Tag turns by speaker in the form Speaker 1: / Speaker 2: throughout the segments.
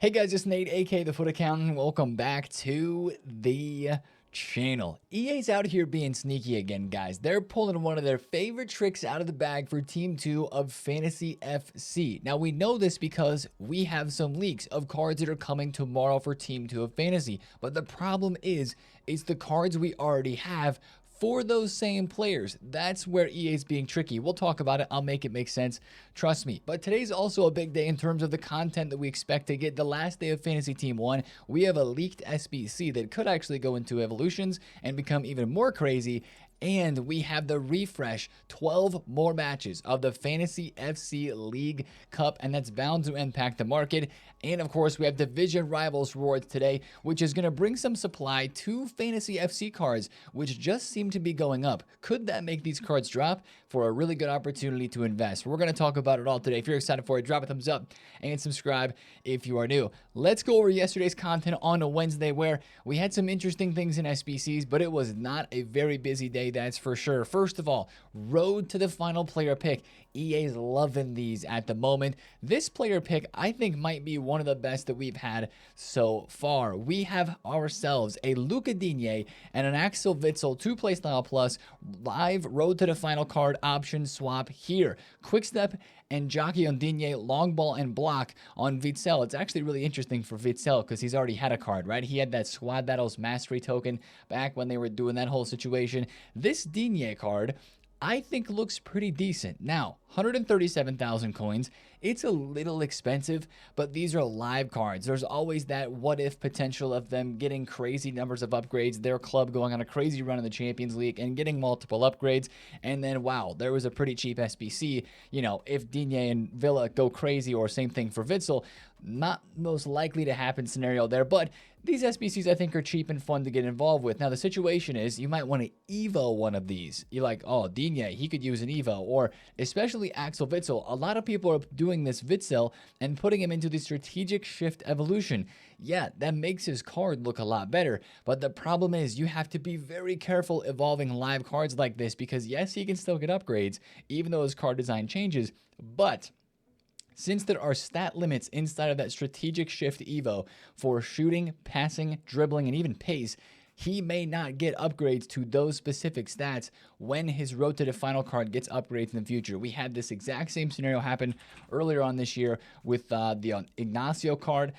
Speaker 1: Hey guys, it's Nate, aka TheFutAccountant. Welcome back to the channel. EA's out here being sneaky again, guys. They're pulling one of their favorite tricks out of the bag for Team 2 of Fantasy FC. Now, we know this because we have some leaks of cards that are coming tomorrow for Team 2 of Fantasy. But the problem is the cards we already have for those same players. That's where EA's being tricky. We'll talk about it. I'll make it make sense. Trust me. But today's also a big day in terms of the content that we expect to get. The last day of Fantasy Team 1, we have a leaked SBC that could actually go into evolutions and become even more crazy. And we have the refresh, 12 more matches of the Fantasy FC League Cup, and that's bound to impact the market. And of course, we have Division Rivals rewards today, which is going to bring some supply to Fantasy FC cards, which just seem to be going up. Could that make these cards drop for a really good opportunity to invest? We're going to talk about it all today. If you're excited for it, drop a thumbs up and subscribe if you are new. Let's go over yesterday's content on a Wednesday where we had some interesting things in SBCs, but it was not a very busy day, that's for sure. First of all, road to the final player pick. EA's loving these at the moment. This player pick, I think, might be one of the best that we've had so far. We have ourselves a Luka Digne and an Axel Witsel 2 playstyle plus live road to the final card option swap here. Quick step and jockey on Digne, long ball and block on Witsel. It's actually really interesting for Witsel because he's already had a card, right? He had that Squad Battles Mastery token back when they were doing that whole situation. This Digne card, I think, looks pretty decent. Now, 137,000 coins. It's a little expensive, but these are live cards. There's always that what-if potential of them getting crazy numbers of upgrades, their club going on a crazy run in the Champions League and getting multiple upgrades, and then, wow, there was a pretty cheap SBC. You know, if Digne and Villa go crazy, or same thing for Witsel, not most likely to happen scenario there, but these SBCs I think are cheap and fun to get involved with. Now, the situation is you might want to Evo one of these. You're like, oh, Digne, he could use an Evo, or especially Axel Witsel. A lot of people are doing this Witsel and putting him into the strategic shift evolution. Yeah, that makes his card look a lot better, but the problem is you have to be very careful evolving live cards like this because yes, he can still get upgrades even though his card design changes, but since there are stat limits inside of that strategic shift Evo for shooting, passing, dribbling, and even pace, he may not get upgrades to those specific stats when his road to the final card gets upgrades in the future. We had this exact same scenario happen earlier on this year with the Ignacio card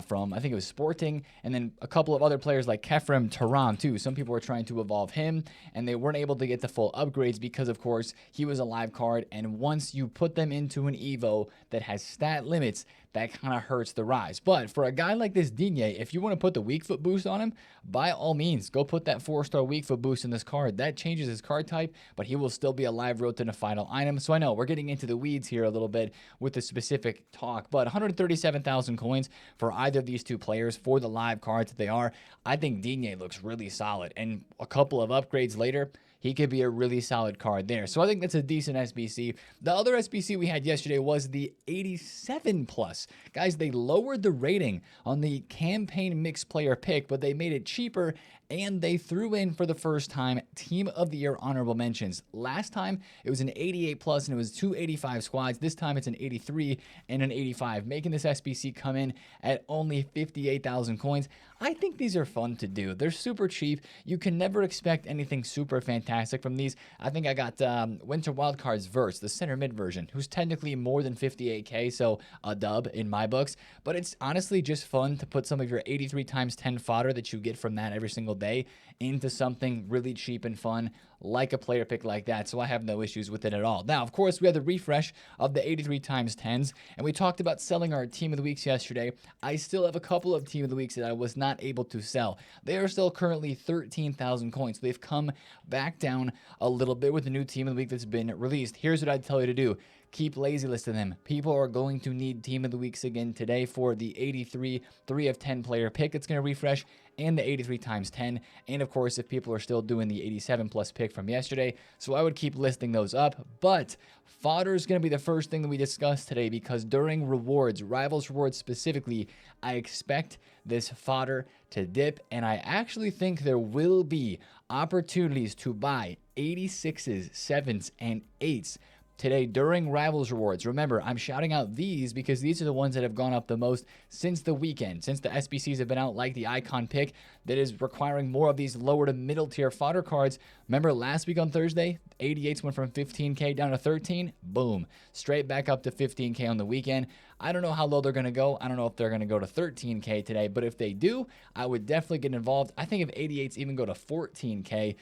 Speaker 1: from, I think it was Sporting, and then a couple of other players like Kefrem Turan too. Some people were trying to evolve him, and they weren't able to get the full upgrades because, of course, he was a live card, and once you put them into an Evo that has stat limits, that kind of hurts the rise. But for a guy like this Digne, if you want to put the weak foot boost on him, by all means, go put that 4-star weak foot boost in this card. That changes his card type, but he will still be a live road to the final item. So I know we're getting into the weeds here a little bit with the specific talk, but 137,000 coins for either of these two players for the live cards that they are. I think Digne looks really solid, and a couple of upgrades later, he could be a really solid card there. So I think that's a decent SBC. The other SBC we had yesterday was the 87 plus. Guys, they lowered the rating on the campaign mixed player pick, but they made it cheaper, and they threw in for the first time Team of the Year honorable mentions. Last time it was an 88 plus and it was 285 squads. This time it's an 83 and an 85, making this SBC come in at only 58,000 coins. I think these are fun to do. They're super cheap. You can never expect anything super fantastic from these. I think I got Winter Wildcards Verse, the center mid version, who's technically more than 58k, so a dub in my books. But it's honestly just fun to put some of your 83 times 10 fodder that you get from that every single day into something really cheap and fun like a player pick like that, so I have no issues with it at all. Now, of course, we had the refresh of the 83 times 10s, and we talked about selling our Team of the Weeks yesterday. I still have a couple of Team of the Weeks that I was not able to sell. They are still currently 13,000 coins, so they've come back down a little bit with the new Team of the Week that's been released. Here's what I'd tell you to do. Keep lazy listing them. People are going to need Team of the Weeks again today for the 83 3 of 10 player pick that's going to refresh, and the 83 times 10, and of course if people are still doing the 87 plus pick from yesterday, so I would keep listing those up. But fodder is going to be the first thing that we discuss today, because during rewards, rivals rewards specifically, I expect this fodder to dip, and I actually think there will be opportunities to buy 86s, 7s, and 8s today during Rivals Rewards. Remember, I'm shouting out these because these are the ones that have gone up the most since the weekend, since the SBCs have been out, like the Icon pick that is requiring more of these lower to middle tier fodder cards. Remember last week on Thursday, 88s went from 15K down to 13. Boom. Straight back up to 15K on the weekend. I don't know how low they're going to go. I don't know if they're going to go to 13K today, but if they do, I would definitely get involved. I think if 88s even go to 14K,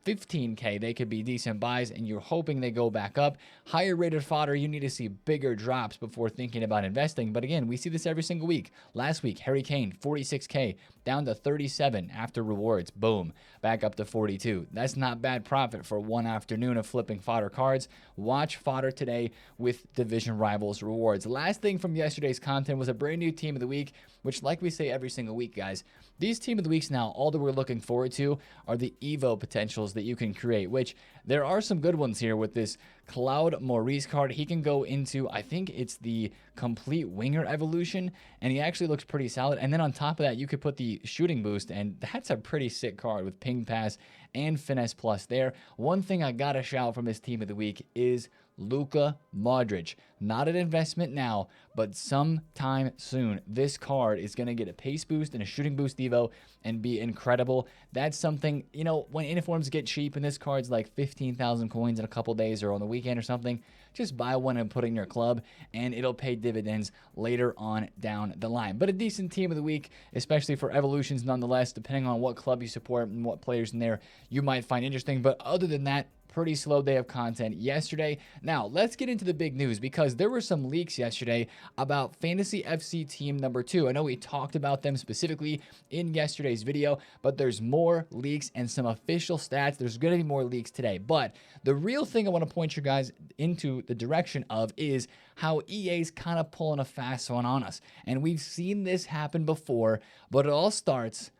Speaker 1: 15K, they could be decent buys, and you're hoping they go back up. Higher rated fodder, you need to see bigger drops before thinking about investing. But again, we see this every single week. Last week, Harry Kane, 46K, down to 37 after rewards. Boom, back up to 42. That's not bad profit for one afternoon of flipping fodder cards. Watch fodder today with Division Rivals rewards. Last thing from yesterday's content was a brand new team of the week, which, like we say every single week, guys, these team of the weeks now, all that we're looking forward to are the Evo potentials that you can create, which there are some good ones here with this Claude Maurice card. He can go into, I think it's the complete winger evolution, and he actually looks pretty solid. And then on top of that, you could put the shooting boost, and that's a pretty sick card with ping pass and finesse plus there. One thing I gotta shout from this team of the week is Luka Modric. Not an investment now, but sometime soon, this card is going to get a pace boost and a shooting boost Evo and be incredible. That's something, you know, when uniforms get cheap and this card's like 15,000 coins in a couple days or on the weekend or something, just buy one and put it in your club, and it'll pay dividends later on down the line. But a decent team of the week, especially for evolutions nonetheless, depending on what club you support and what players in there you might find interesting. But other than that, pretty slow day of content yesterday. Now, let's get into the big news, because there were some leaks yesterday about Fantasy FC Team number 2. I know we talked about them specifically in yesterday's video, but there's more leaks and some official stats. There's going to be more leaks today. But the real thing I want to point you guys into the direction of is how EA's kind of pulling a fast one on us. And we've seen this happen before, but it all started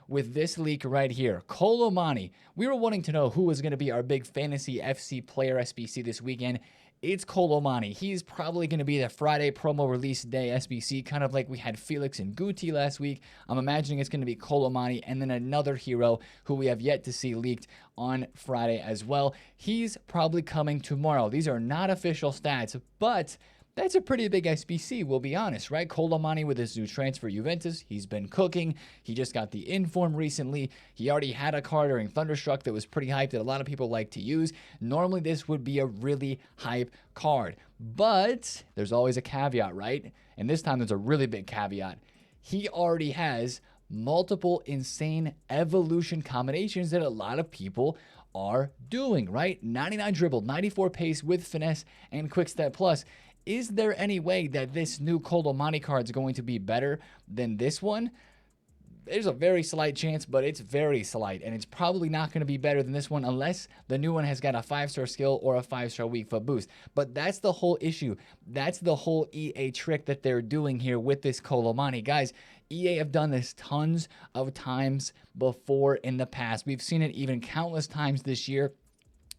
Speaker 1: with this leak right here. Colomani. We were wanting to know who was going to be our big Fantasy FC player SBC this weekend. It's Colomani. He's probably going to be the Friday promo release day SBC, kind of like we had Felix and Guti last week. I'm imagining it's going to be Colomani and then another hero who we have yet to see leaked on Friday as well. He's probably coming tomorrow. These are not official stats, but that's a pretty big SBC, we'll be honest, right? Colomani with his new transfer Juventus, he's been cooking. He just got the inform recently. He already had a card during Thunderstruck that was pretty hyped that a lot of people like to use. Normally, this would be a really hype card, but there's always a caveat, right? And this time, there's a really big caveat. He already has multiple insane evolution combinations that a lot of people are doing, right? 99 dribble, 94 pace with finesse and quick step plus. Is there any way that this new Colomani card is going to be better than this one? There's a very slight chance, but it's very slight, and it's probably not going to be better than this one unless the new one has got a 5-star skill or a 5-star weak foot boost. But that's the whole issue. That's the whole EA trick that they're doing here with this Colomani. Guys, EA have done this tons of times before in the past. We've seen it even countless times this year,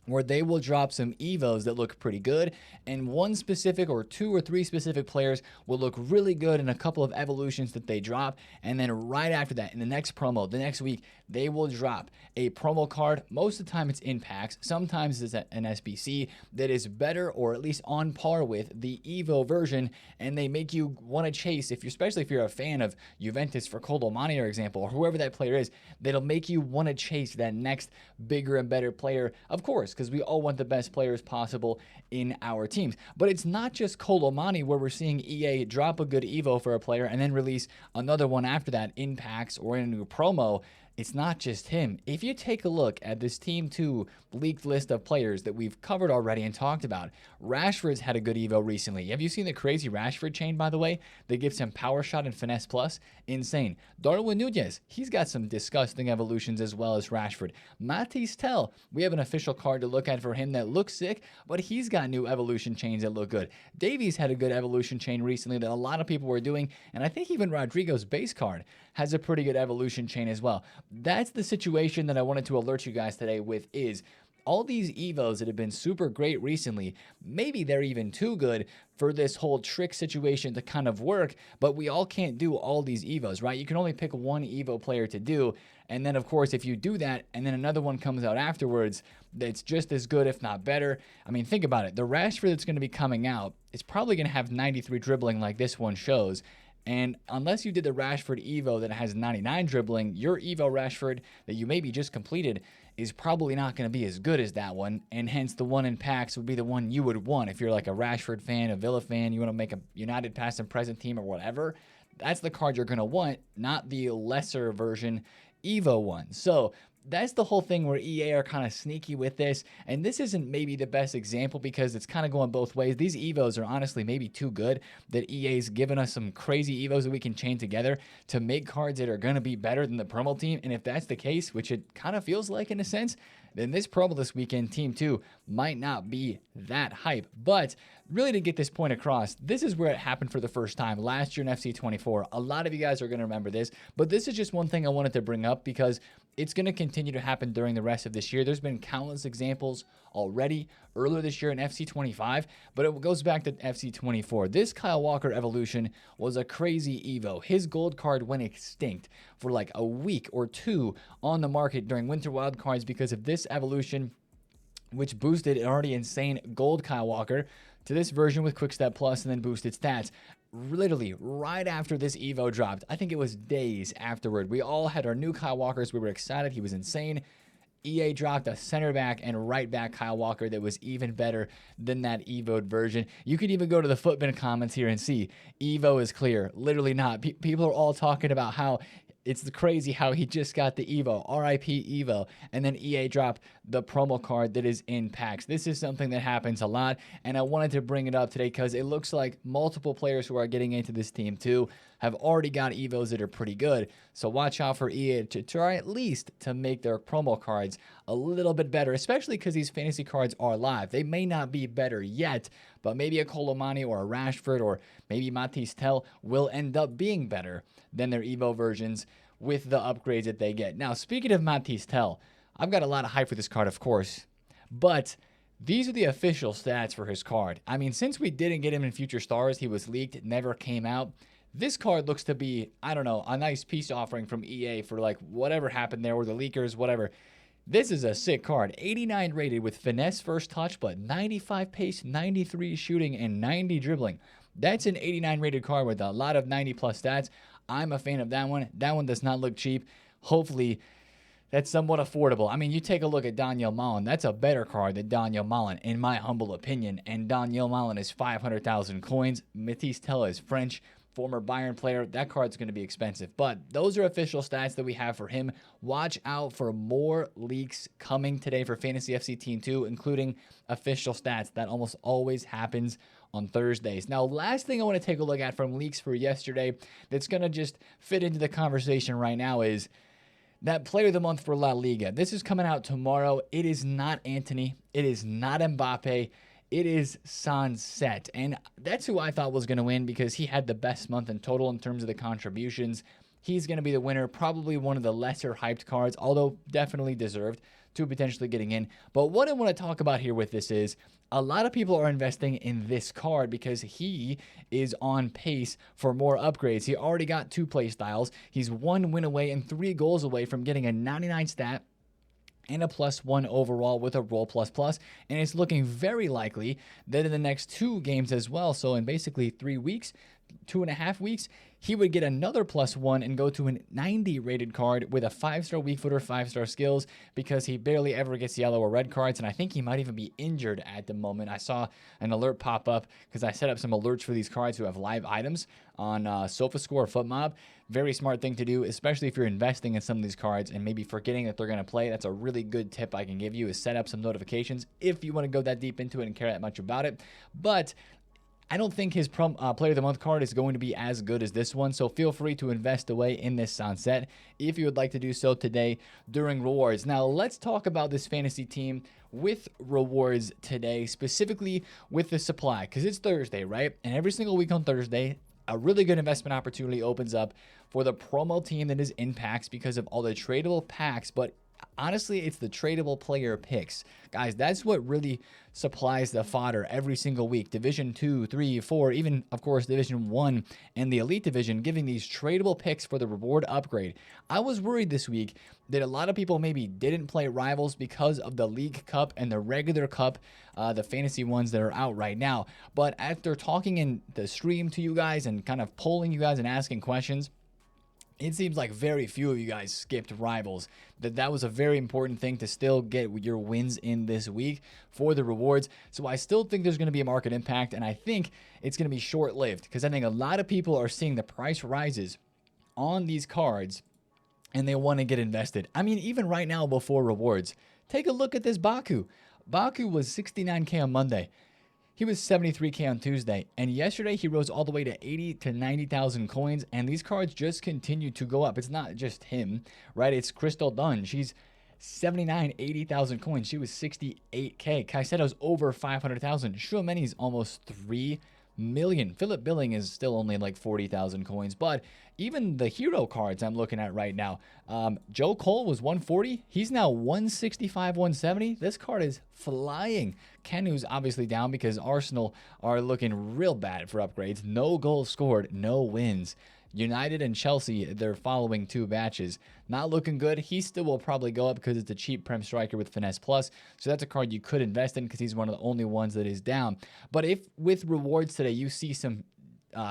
Speaker 1: where they will drop some Evos that look pretty good, and one specific or 2 or 3 specific players will look really good in a couple of evolutions that they drop, and then right after that, in the next promo, the next week, they will drop a promo card. Most of the time it's in packs, sometimes it's an SBC that is better or at least on par with the Evo version, and they make you want to chase, especially if you're a fan of Juventus for Colomani, for example, or whoever that player is, that'll make you want to chase that next bigger and better player, of course, because we all want the best players possible in our teams. But it's not just Colomani where we're seeing EA drop a good Evo for a player and then release another one after that in packs or in a new promo. It's not just him. If you take a look at this Team 2 leaked list of players that we've covered already and talked about, Rashford's had a good Evo recently. Have you seen the crazy Rashford chain, by the way, that gives him power shot and finesse plus? Insane. Darwin Nunez, he's got some disgusting evolutions as well as Rashford. Matisse Tell, we have an official card to look at for him that looks sick, but he's got new evolution chains that look good. Davies had a good evolution chain recently that a lot of people were doing, and I think even Rodrigo's base card has a pretty good evolution chain as well. That's the situation that I wanted to alert you guys today with is all these evos that have been super great recently, maybe they're even too good for this whole trick situation to kind of work, but we all can't do all these evos, right? You can only pick one evo player to do, and then of course if you do that and then another one comes out afterwards that's just as good if not better. I mean, think about it. The Rashford that's going to be coming out is probably going to have 93 dribbling like this one shows. And unless you did the Rashford Evo that has 99 dribbling, your Evo Rashford that you maybe just completed is probably not going to be as good as that one. And hence the one in packs would be the one you would want if you're like a Rashford fan, a Villa fan, you want to make a United past and present team or whatever. That's the card you're going to want, not the lesser version Evo one. So that's the whole thing where EA are kind of sneaky with this. And this isn't maybe the best example because it's kind of going both ways. These Evos are honestly maybe too good that EA's given us some crazy Evos that we can chain together to make cards that are going to be better than the promo team. And if that's the case, which it kind of feels like in a sense, then this promo this weekend, Team 2, might not be that hype. But really to get this point across, this is where it happened for the first time last year in FC24. A lot of you guys are going to remember this, but this is just one thing I wanted to bring up because it's going to continue to happen during the rest of this year. There's been countless examples already earlier this year in FC25, but it goes back to FC24. This Kyle Walker evolution was a crazy Evo. His gold card went extinct for like a week or two on the market during Winter Wildcards because of this evolution, which boosted an already insane gold Kyle Walker to this version with Quickstep Plus and then boosted stats. Literally right after this Evo dropped, I think it was days afterward, we all had our new Kyle Walkers. We were excited. He was insane. EA dropped a center back and right back Kyle Walker that was even better than that Evo'd version. You could even go to the Footbin comments here and see Evo is clear. Literally not. People are all talking about how it's crazy how he just got the Evo, RIP Evo, and then EA dropped the promo card that is in packs. This is something that happens a lot, and I wanted to bring it up today because it looks like multiple players who are getting into this team too have already got Evos that are pretty good. So watch out for EA to try at least to make their promo cards a little bit better, especially because these fantasy cards are live. They may not be better yet, but maybe a Colomani or a Rashford or maybe Matisse Tell will end up being better than their Evo versions with the upgrades that they get. Now, speaking of Matisse Tell, I've got a lot of hype for this card, of course, but these are the official stats for his card. I mean, since we didn't get him in Future Stars, he was leaked, it never came out. This card looks to be, I don't know, a nice peace offering from EA for like whatever happened there with the leakers, whatever. This is a sick card. 89 rated with finesse first touch, but 95 pace, 93 shooting, and 90 dribbling. That's an 89 rated card with a lot of 90 plus stats. I'm a fan of that one. That one does not look cheap. Hopefully, that's somewhat affordable. I mean, you take a look at Daniel Malen. That's a better card than Daniel Malen, in my humble opinion. And Daniel Malen is 500,000 coins. Matisse Tell is French, former Bayern player. That card's going to be expensive. But those are official stats that we have for him. Watch out for more leaks coming today for Fantasy FC Team 2, including official stats. That almost always happens on Thursdays. Now, last thing I want to take a look at from leaks for yesterday that's going to just fit into the conversation right now is that Player of the Month for La Liga. This is coming out tomorrow. It is not Antony. It is not Mbappe. It is Sunset. And that's who I thought was going to win because he had the best month in total in terms of the contributions. He's going to be the winner, probably one of the lesser hyped cards, although definitely deserved to potentially getting in. But what I want to talk about here with this is a lot of people are investing in this card because he is on pace for more upgrades. He already got 2 play styles. He's 1 win away and 3 goals away from getting a 99 stat and a +1 overall with a roll ++. And it's looking very likely that in the next 2 games as well, so in basically 3 weeks, 2.5 weeks, he would get another +1 and go to a 90 rated card with a 5-star weak footer, 5-star skills because he barely ever gets yellow or red cards. And I think he might even be injured at the moment. I saw an alert pop up because I set up some alerts for these cards who have live items on SofaScore or FootMob. Very smart thing to do, especially if you're investing in some of these cards and maybe forgetting that they're going to play. That's a really good tip I can give you is set up some notifications if you want to go that deep into it and care that much about it. But I don't think his Player of the Month card is going to be as good as this one, so feel free to invest away in this Sunset if you would like to do so today during rewards. Now, let's talk about this fantasy team with rewards today, specifically with the supply, because it's Thursday, right? And every single week on Thursday, a really good investment opportunity opens up for the promo team that is in packs because of all the tradable packs, but honestly, it's the tradable player picks. Guys, that's what really supplies the fodder every single week. Division 2, 3, 4, even, of course, Division 1 and the Elite Division, giving these tradable picks for the reward upgrade. I was worried this week that a lot of people maybe didn't play Rivals because of the League Cup and the regular Cup, the fantasy ones that are out right now. But after talking in the stream to you guys and kind of polling you guys and asking questions, it seems like very few of you guys skipped Rivals. That was a very important thing to still get your wins in this week for the rewards. So I still think there's going to be a market impact, and I think it's going to be short-lived because I think a lot of people are seeing the price rises on these cards and they want to get invested. I mean, even right now before rewards, take a look at this Baku. Baku was 69K on Monday. He was 73K on Tuesday, and yesterday he rose all the way to 80 to 90,000 coins, and these cards just continue to go up. It's not just him, right? It's Crystal Dunn. She's 79, 80,000 coins. She was 68K. Caicedo's over 500,000. Schuameni's almost 3 million. Philip Billing is still only like 40,000 coins, but even the hero cards I'm looking at right now, Joe Cole was 140. He's now 165, 170. This card is flying. Kenu's obviously down because Arsenal are looking real bad for upgrades. No goals scored, no wins. United and Chelsea, they're following 2 matches. Not looking good. He still will probably go up because it's a cheap Prem striker with Finesse Plus. So that's a card you could invest in because he's one of the only ones that is down. But if with rewards today you see some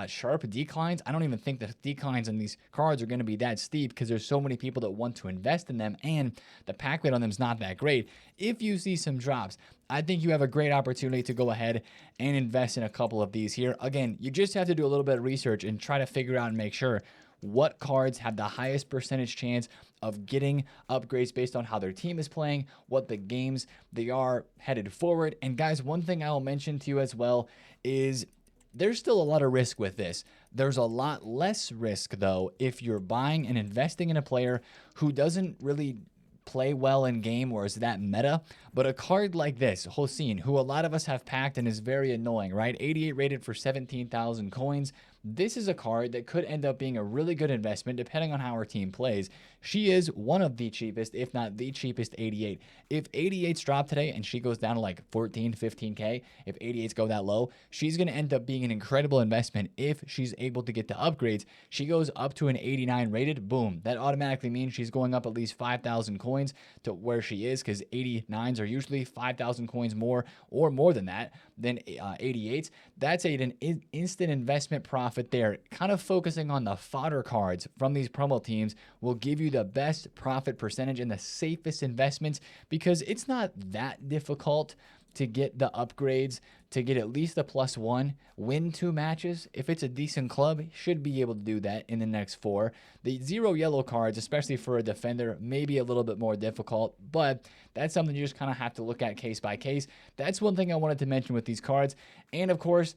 Speaker 1: sharp declines, I don't even think the declines on these cards are going to be that steep because there's so many people that want to invest in them and the pack rate on them is not that great. If you see some drops, I think you have a great opportunity to go ahead and invest in a couple of these here. Again, you just have to do a little bit of research and try to figure out and make sure what cards have the highest percentage chance of getting upgrades based on how their team is playing, what the games they are headed forward. And guys, one thing I will mention to you as well is there's still a lot of risk with this. There's a lot less risk, though, if you're buying and investing in a player who doesn't really play well in game or is that meta. But a card like this, Hossein, who a lot of us have packed and is very annoying, right? 88 rated for 17,000 coins. This is a card that could end up being a really good investment depending on how our team plays. She is one of the cheapest, if not the cheapest 88. If 88s drop today and she goes down to like 14, 15K, if 88s go that low, she's going to end up being an incredible investment if she's able to get the upgrades. She goes up to an 89 rated, boom. That automatically means she's going up at least 5,000 coins to where she is because 89s are usually 5,000 coins more or more than that than 88s. That's an instant investment profit there. Kind of focusing on the fodder cards from these promo teams will give you the best profit percentage and the safest investments because it's not that difficult to get the upgrades, to get at least a +1, win 2 matches. If it's a decent club, should be able to do that in the next 4. The 0 yellow cards, especially for a defender, may be a little bit more difficult, but that's something you just kind of have to look at case by case. That's one thing I wanted to mention with these cards. And of course,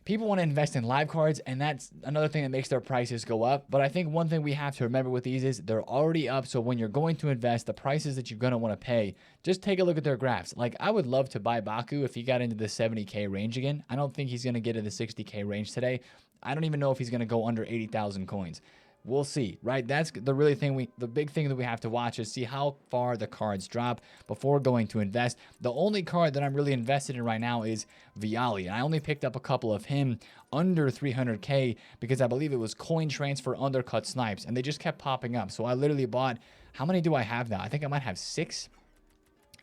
Speaker 1: people want to invest in live cards, and that's another thing that makes their prices go up. But I think one thing we have to remember with these is they're already up. So when you're going to invest, the prices that you're going to want to pay, just take a look at their graphs. Like, I would love to buy Baku if he got into the 70K range again. I don't think he's going to get in the 60K range today. I don't even know if he's going to go under 80,000 coins. We'll see, right? That's the big thing that we have to watch is see how far the cards drop before going to invest. The only card that I'm really invested in right now is Vialli, and I only picked up a couple of him under 300K because I believe it was coin transfer undercut snipes, and they just kept popping up. So I literally bought, how many do I have now? I think I might have 6.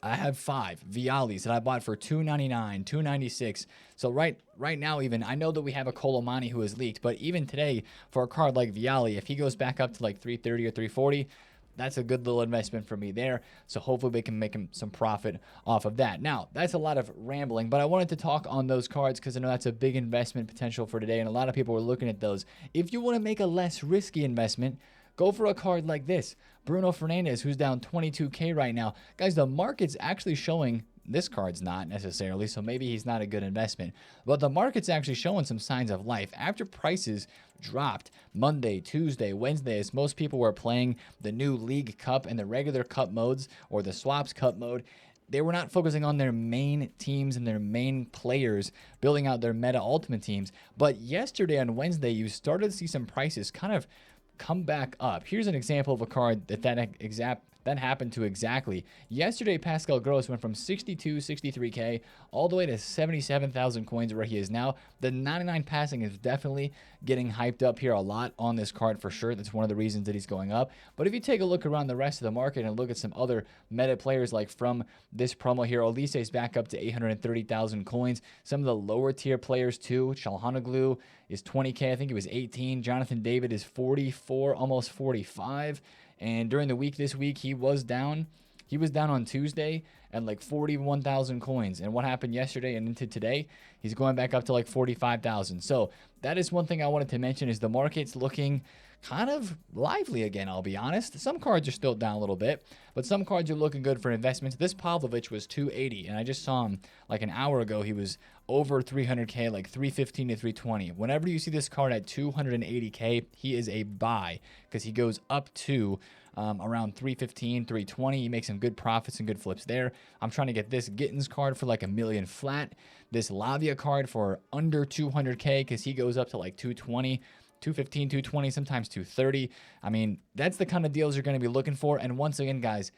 Speaker 1: I have 5 Viallis that I bought for $299, $296. So right now even, I know that we have a Colomani who has leaked, but even today, for a card like Vialli, if he goes back up to like 330 or 340, that's a good little investment for me there. So hopefully we can make him some profit off of that. Now, that's a lot of rambling, but I wanted to talk on those cards because I know that's a big investment potential for today, and a lot of people are looking at those. If you want to make a less risky investment, go for a card like this. Bruno Fernandes, who's down 22K right now. Guys, the market's actually showing, this card's not necessarily, so maybe he's not a good investment, but the market's actually showing some signs of life. After prices dropped Monday, Tuesday, Wednesday, as most people were playing the new League Cup and the regular Cup modes or the Swaps Cup mode, they were not focusing on their main teams and their main players, building out their meta ultimate teams. But yesterday on Wednesday, you started to see some prices kind of come back up. Here's an example of a card that that happened to exactly. Yesterday, Pascal Gross went from 62, 63K all the way to 77,000 coins where he is now. The 99 passing is definitely getting hyped up here a lot on this card for sure. That's one of the reasons that he's going up. But if you take a look around the rest of the market and look at some other meta players like from this promo here, Olise's back up to 830,000 coins. Some of the lower tier players too. Çalhanoğlu is 20K. I think he was 18. Jonathan David is 44, almost 45. And during the week this week, he was down. He was down on Tuesday at like 41,000 coins. And what happened yesterday and into today, he's going back up to like 45,000. So that is one thing I wanted to mention is the market's looking kind of lively again, I'll be honest. Some cards are still down a little bit, but some cards are looking good for investments. This Pavlovich was 280, and I just saw him like an hour ago. He was over 300K, like 315 to 320. Whenever you see this card at 280K, he is a buy because he goes up to around 315, 320. He makes some good profits and good flips there. I'm trying to get this Gittins card for like $1 million flat. This Lavia card for under 200K because he goes up to like 220. 215, 220, sometimes 230. I mean, that's the kind of deals you're going to be looking for. And once again, guys,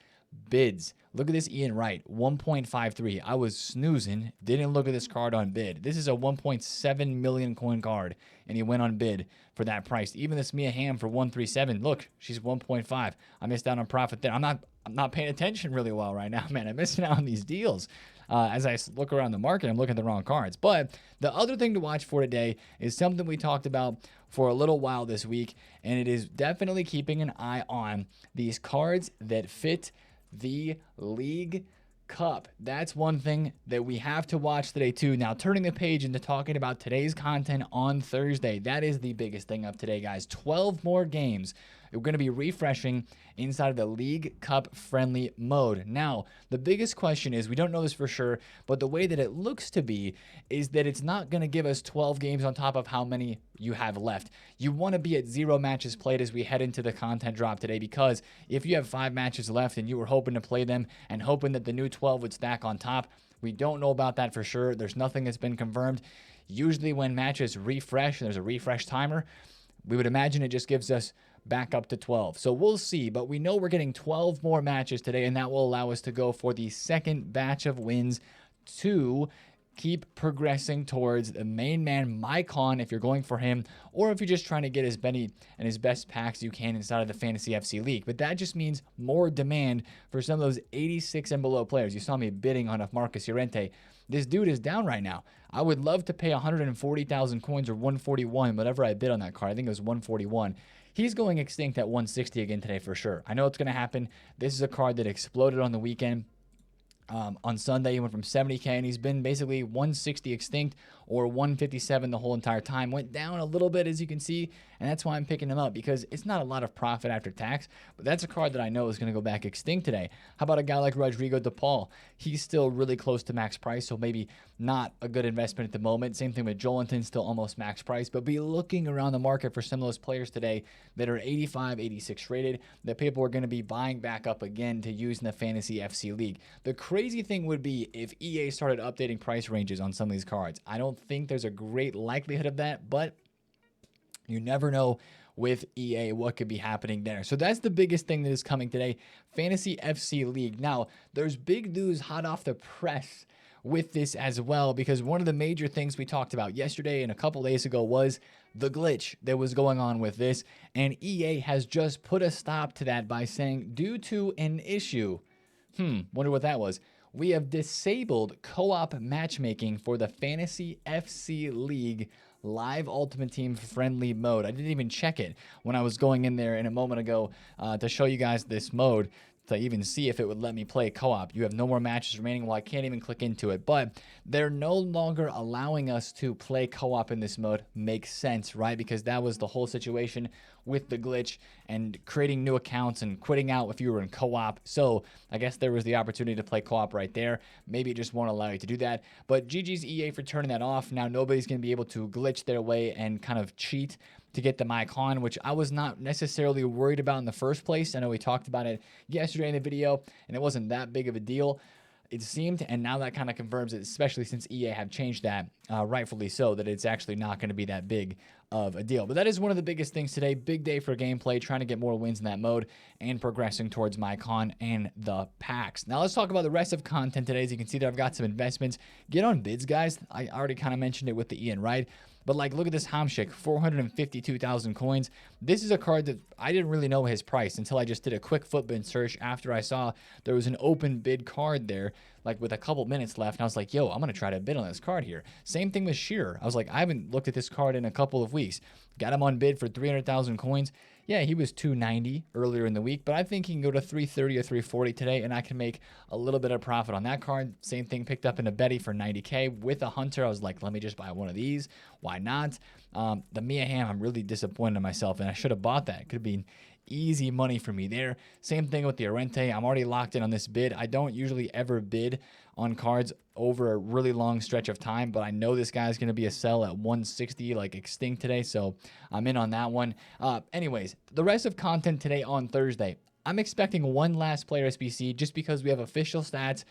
Speaker 1: bids. Look at this Ian Wright, 1.53. I was snoozing, didn't look at this card on bid. This is a 1.7 million coin card, and he went on bid for that price. Even this Mia Hamm for 137. Look, she's 1.5. I missed out on profit there. I'm not paying attention really well right now, man. I'm missing out on these deals. As I look around the market, I'm looking at the wrong cards. But the other thing to watch for today is something we talked about for a little while this week, and it is definitely keeping an eye on these cards that fit the League Cup. That's one thing that we have to watch today too. Now, turning the page into talking about today's content on Thursday, that is the biggest thing of today, guys. 12 more games. We're going to be refreshing inside of the League Cup friendly mode. Now, the biggest question is, we don't know this for sure, but the way that it looks to be is that it's not going to give us 12 games on top of how many you have left. You want to be at 0 matches played as we head into the content drop today, because if you have 5 matches left and you were hoping to play them and hoping that the new 12 would stack on top, we don't know about that for sure. There's nothing that's been confirmed. Usually when matches refresh, and there's a refresh timer, we would imagine it just gives us back up to 12. So we'll see, but we know we're getting 12 more matches today, and that will allow us to go for the second batch of wins to keep progressing towards the main man, Mycon, if you're going for him, or if you're just trying to get as many and his best packs you can inside of the Fantasy FC League. But that just means more demand for some of those 86 and below players. You saw me bidding on a Marcus Llorente. This dude is down right now. I would love to pay 140,000 coins or 141, whatever I bid on that card. I think it was 141. He's going extinct at 160 again today for sure. I know it's going to happen. This is a card that exploded on the weekend. On Sunday, he went from 70K, and he's been basically 160 extinct or 157 the whole entire time. Went down a little bit, as you can see, and that's why I'm picking him up, because it's not a lot of profit after tax, but that's a card that I know is going to go back extinct today. How about a guy like Rodrigo De Paul? He's still really close to max price, so maybe not a good investment at the moment. Same thing with Joelinton, still almost max price, but be looking around the market for some of those players today that are 85, 86 rated, that people are going to be buying back up again to use in the Fantasy FC League. The crazy thing would be if EA started updating price ranges on some of these cards. I don't think there's a great likelihood of that, but you never know with EA what could be happening there. So that's the biggest thing that is coming today, Fantasy FC League. Now, there's big news hot off the press with this as well, because one of the major things we talked about yesterday and a couple days ago was the glitch that was going on with this, and EA has just put a stop to that by saying, due to an issue, wonder what that was, we have disabled co-op matchmaking for the Fantasy FC League live Ultimate Team friendly mode. I didn't even check it when I was going in there in a moment ago to show you guys this mode, to even see if it would let me play co-op. You have no more matches remaining. Well, I can't even click into it, but they're no longer allowing us to play co-op in this mode. Makes sense, right? Because that was the whole situation with the glitch and creating new accounts and quitting out if you were in co-op. So I guess there was the opportunity to play co-op right there. Maybe it just won't allow you to do that, but GG's EA for turning that off. Now nobody's going to be able to glitch their way and kind of cheat to get the Mycon, which I was not necessarily worried about in the first place. I know we talked about it yesterday in the video, and it wasn't that big of a deal. it seemed, and now that kind of confirms it, especially since EA have changed that, rightfully so, that it's actually not going to be that big of a deal. But that is one of the biggest things today. Big day for gameplay, trying to get more wins in that mode and progressing towards my con and the packs. Now let's talk about the rest of content today. As you can see there, I've got some investments. Get on bids, guys. I already kind of mentioned it with the Ian, right? But like, look at this Hamsik, 452,000 coins. This is a card that I didn't really know his price until I just did a quick footbin search after I saw there was an open bid card there, like with a couple minutes left. And I was like, yo, I'm going to try to bid on this card here. Same thing with Shearer. I was like, I haven't looked at this card in a couple of weeks. Got him on bid for 300,000 coins. Yeah, he was 290 earlier in the week, but I think he can go to 330 or 340 today, and I can make a little bit of profit on that card. Same thing, picked up in a Betty for 90K with a Hunter. I was like, let me just buy one of these. Why not? The Mia Hamm, I'm really disappointed in myself, and I should have bought that. It could have been easy money for me there. Same thing with the Arente. I'm already locked in on this bid. I don't usually ever bid on cards over a really long stretch of time, but I know this guy's going to be a sell at 160 like extinct today, so I'm in on that one. Anyways, the rest of content today on Thursday, I'm expecting one last player SBC just because we have official stats.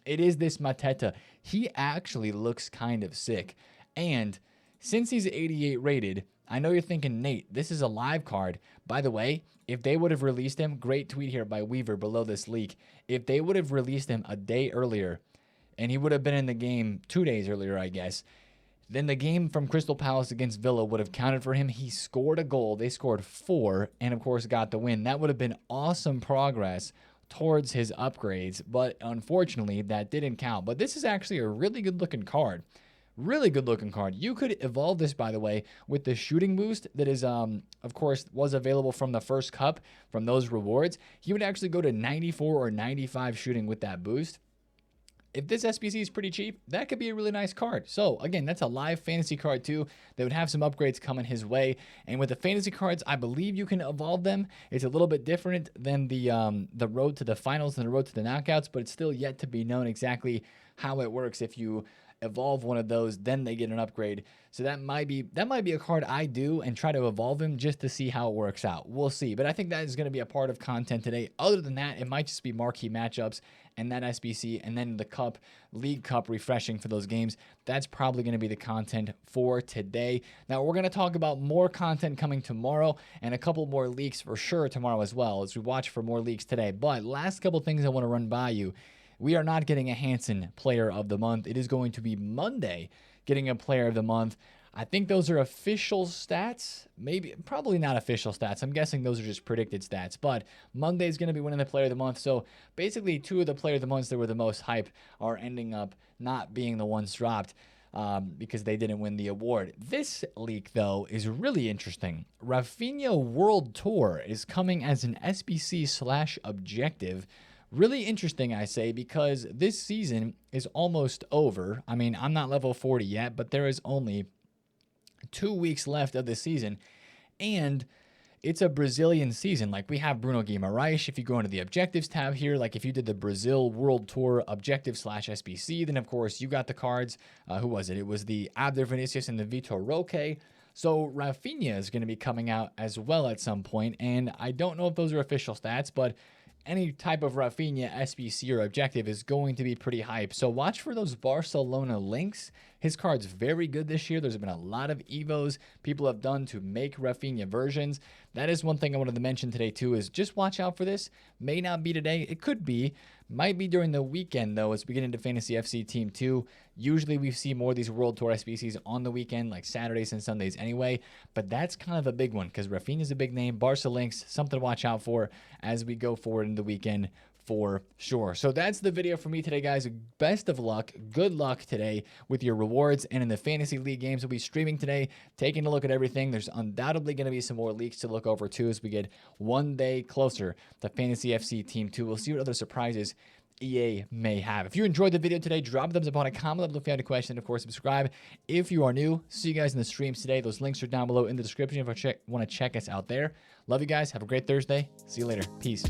Speaker 1: It is this Mateta. He actually looks kind of sick, and since he's 88 rated, I know you're thinking, Nate, this is a live card. By the way, if they would have released him, great tweet here by Weaver below this leak. If they would have released him a day earlier, and he would have been in the game 2 days earlier, I guess, then the game from Crystal Palace against Villa would have counted for him. He scored a goal. They scored 4, and of course got the win. That would have been awesome progress towards his upgrades, but unfortunately that didn't count. But this is actually a really good looking card. Really good looking card. You could evolve this, by the way, with the shooting boost that is, of course, was available from the first cup, from those rewards. He would actually go to 94 or 95 shooting with that boost. If this SBC is pretty cheap, that could be a really nice card. So again, that's a live fantasy card too. They would have some upgrades coming his way. And with the fantasy cards, I believe you can evolve them. It's a little bit different than the road to the finals and the road to the knockouts, but it's still yet to be known exactly how it works. If you evolve one of those, then they get an upgrade. So that might be a card I do and try to evolve him just to see how it works out. We'll see. But I think that is going to be a part of content today. Other than that, it might just be marquee matchups and that SBC and then the cup, League Cup refreshing for those games. That's probably going to be the content for today. Now we're going to talk about more content coming tomorrow and a couple more leaks for sure tomorrow as well as we watch for more leaks today. But last couple things I want to run by you. We are not getting a Hansen Player of the Month. It is going to be Monday getting a Player of the Month. I think those are official stats. Maybe, probably not official stats. I'm guessing those are just predicted stats. But Monday is going to be winning the Player of the Month. So basically, 2 of the Player of the Months that were the most hype are ending up not being the ones dropped because they didn't win the award. This leak, though, is really interesting. Rafinha World Tour is coming as an SBC/objective. Really interesting, I say, because this season is almost over. I mean, I'm not level 40 yet, but there is only 2 weeks left of the season, and it's a Brazilian season. Like, we have Bruno Guimaraes. If you go into the objectives tab here, like if you did the Brazil World Tour objective/SBC, then of course you got the cards. Who was it? It was the Abder Vinicius and the Vitor Roque. So Rafinha is going to be coming out as well at some point, and I don't know if those are official stats, but any type of Rafinha SBC or objective is going to be pretty hype. So watch for those Barcelona links. His card's very good this year. There's been a lot of Evos people have done to make Rafinha versions. That is one thing I wanted to mention today too, is just watch out for this. May not be today. It could be. Might be during the weekend though as we get into Fantasy FC Team 2. Usually we see more of these World Tour SBCs on the weekend, like Saturdays and Sundays anyway. But that's kind of a big one because Rafinha's a big name. Barca links, something to watch out for as we go forward in the weekend for sure. So that's the video for me today, guys. Best of luck. Good luck today with your rewards and in the Fantasy League games we'll be streaming today, taking a look at everything. There's undoubtedly going to be some more leaks to look over too as we get one day closer to Fantasy FC Team 2. We'll see what other surprises EA may have. If you enjoyed the video today, drop a thumbs up on a comment below if you had a question. Of course, subscribe if you are new. See you guys in the streams today. Those links are down below in the description if you want to check us out there. Love you guys. Have a great Thursday. See you later. Peace.